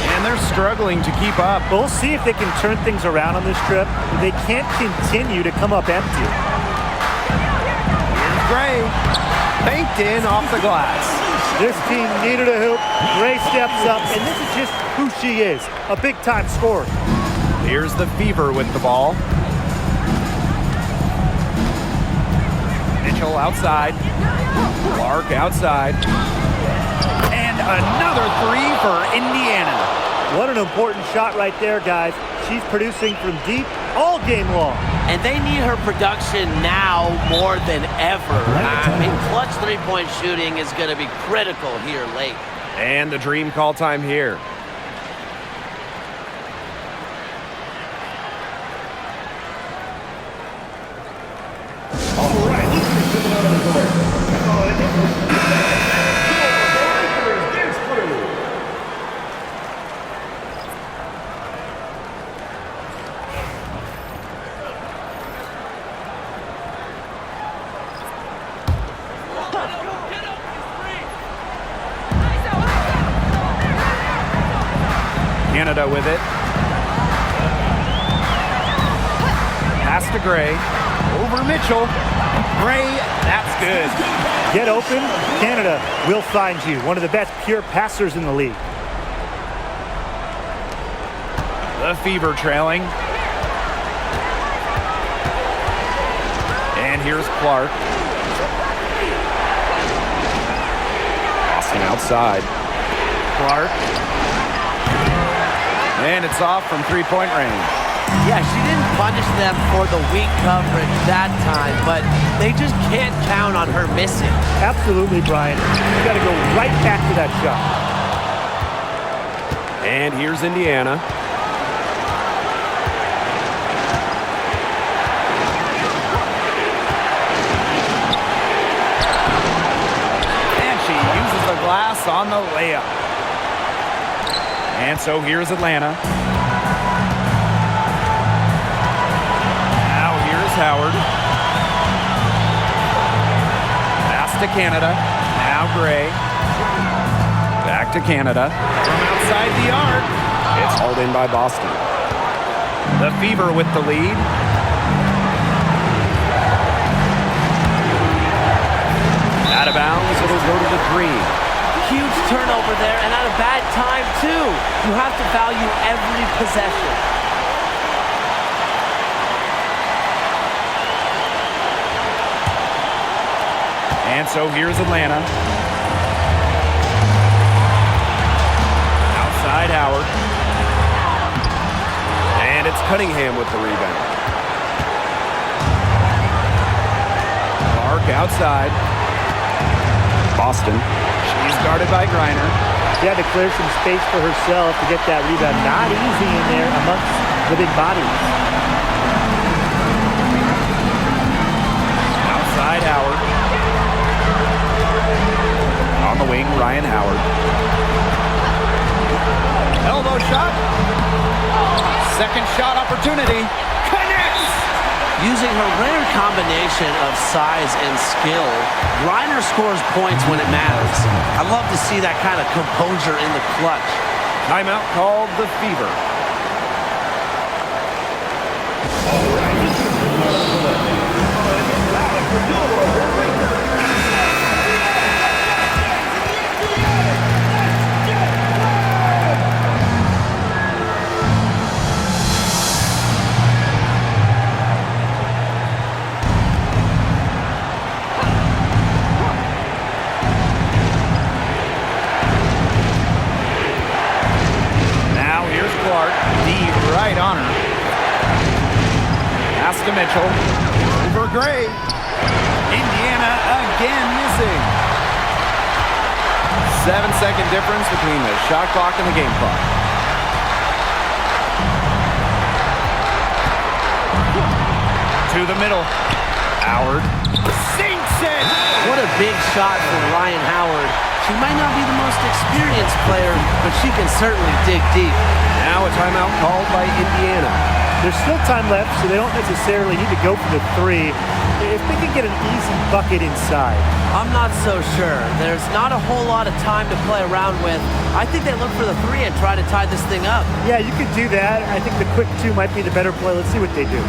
And they're struggling to keep up. We'll see if they can turn things around on this trip. They can't continue to come up empty. Here's Gray. Banked in off the glass. This team needed a hoop. Gray steps up, and this is just who she is, a big-time scorer. Here's the Fever with the ball. Mitchell outside. Clark outside. And another 3 for Indiana. What an important shot right there, guys. She's producing from deep all game long. And they need her production now more than ever. I mean, clutch three-point shooting is going to be critical here late. And the dream call time here. All right, let's get on the court. Canada with it. Pass to Gray. Over Mitchell. Gray, that's good. Get open, Canada will find you. One of the best pure passers in the league. The Fever trailing. And here's Clark. Boston outside. Clark. And it's off from three-point range. Yeah, she didn't punish them for the weak coverage that time, but they just can't count on her missing. Absolutely, Brian. You got to go right back to that shot. And here's Indiana. And she uses the glass on the layup. And so here's Atlanta. Now here's Howard. Pass to Canada. Now Gray. Back to Canada. From outside the arc. It's hauled in by Boston. The Fever with the lead. Out of bounds, it'll go to the 3. Huge turnover there, and at a bad time, too. You have to value every possession. And so here's Atlanta. Outside Howard. And it's Cunningham with the rebound. Clark outside. Boston. She's guarded by Griner. She had to clear some space for herself to get that rebound. Not easy in there amongst the big bodies. Outside Howard. On the wing, Ryan Howard. Elbow shot. Second shot opportunity. Connects! Using her rare combination of size and skill, Griner scores points when it matters. I love to see that kind of composure in the clutch. Timeout called the Fever. Right on her. Pass to Mitchell. Over Gray. Indiana again missing. 7-second difference between the shot clock and the game clock. To the middle. Howard sinks it. What a big shot from Ryan Howard. She might not be the most experienced player, but she can certainly dig deep. Now a timeout called by Indiana. There's still time left, so they don't necessarily need to go for the 3 if they can get an easy bucket inside. I'm not so sure. There's not a whole lot of time to play around with. I think they look for the 3 and try to tie this thing up. Yeah, you could do that. I think the quick 2 might be the better play. Let's see what they do.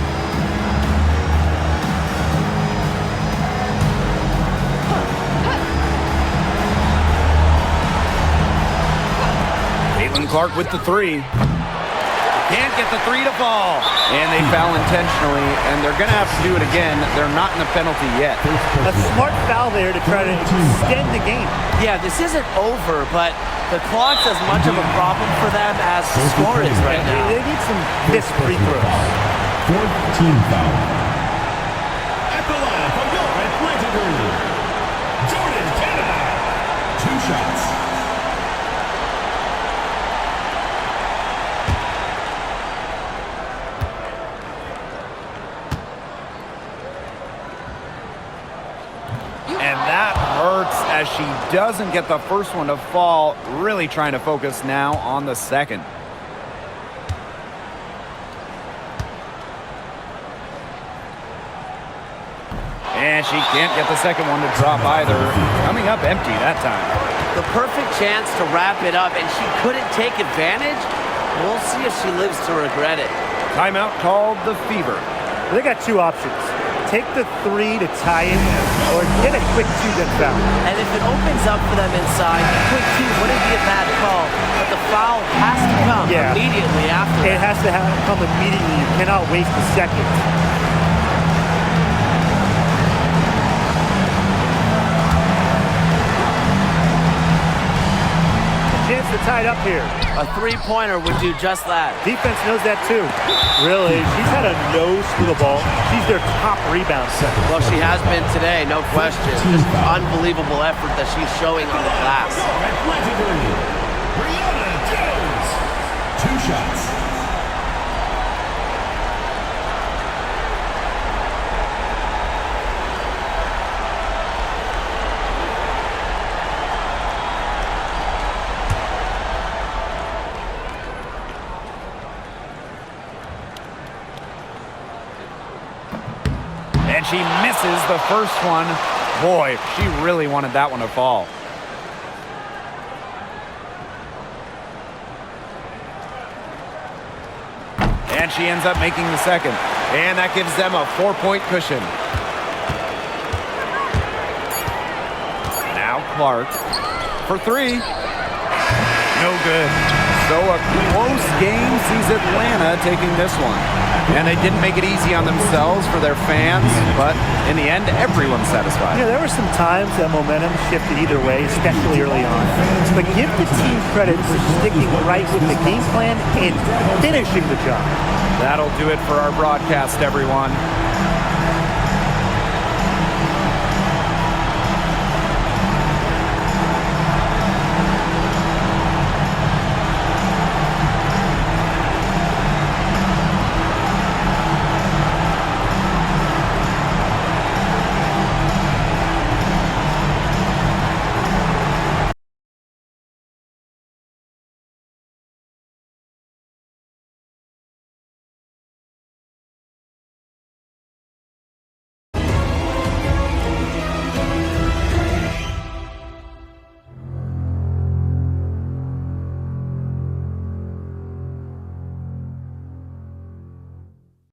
Clark with the 3. Can't get the 3 to fall. And they foul intentionally, and they're going to have to do it again. They're not in the penalty yet. A smart foul there to try to extend the game. Yeah, this isn't over, but the clock's as much of a problem for them as the score is right now. They need some missed free throws. 14 foul. At the line for your Atlanta Dream, Jordan Canada. 2 shots. And that hurts as she doesn't get the first one to fall. Really trying to focus now on the second. And she can't get the second one to drop either. Coming up empty that time. The perfect chance to wrap it up, and she couldn't take advantage. We'll see if she lives to regret it. Timeout called the Fever. They got 2 options. Take the 3 to tie it, or get a quick 2 then foul. And if it opens up for them inside, a quick 2 wouldn't be a bad call. But the foul has to come immediately after It has to come immediately. You cannot waste a second. Chance to tie it up here. A 3-pointer would do just that. Defense knows that too. Really, she's had a nose for the ball. She's their top rebound setter. Well, she has been today, no question. Just unbelievable effort that she's showing on the glass. shots. And she misses the first one. Boy, she really wanted that one to fall. And she ends up making the second. And that gives them a 4-point cushion. Now Clark for three. No good. So a close game sees Atlanta taking this one. And they didn't make it easy on themselves for their fans, but in the end, everyone's satisfied. Yeah, there were some times that momentum shifted either way, especially early on. But give the team credit for sticking right with the game plan and finishing the job. That'll do it for our broadcast, everyone.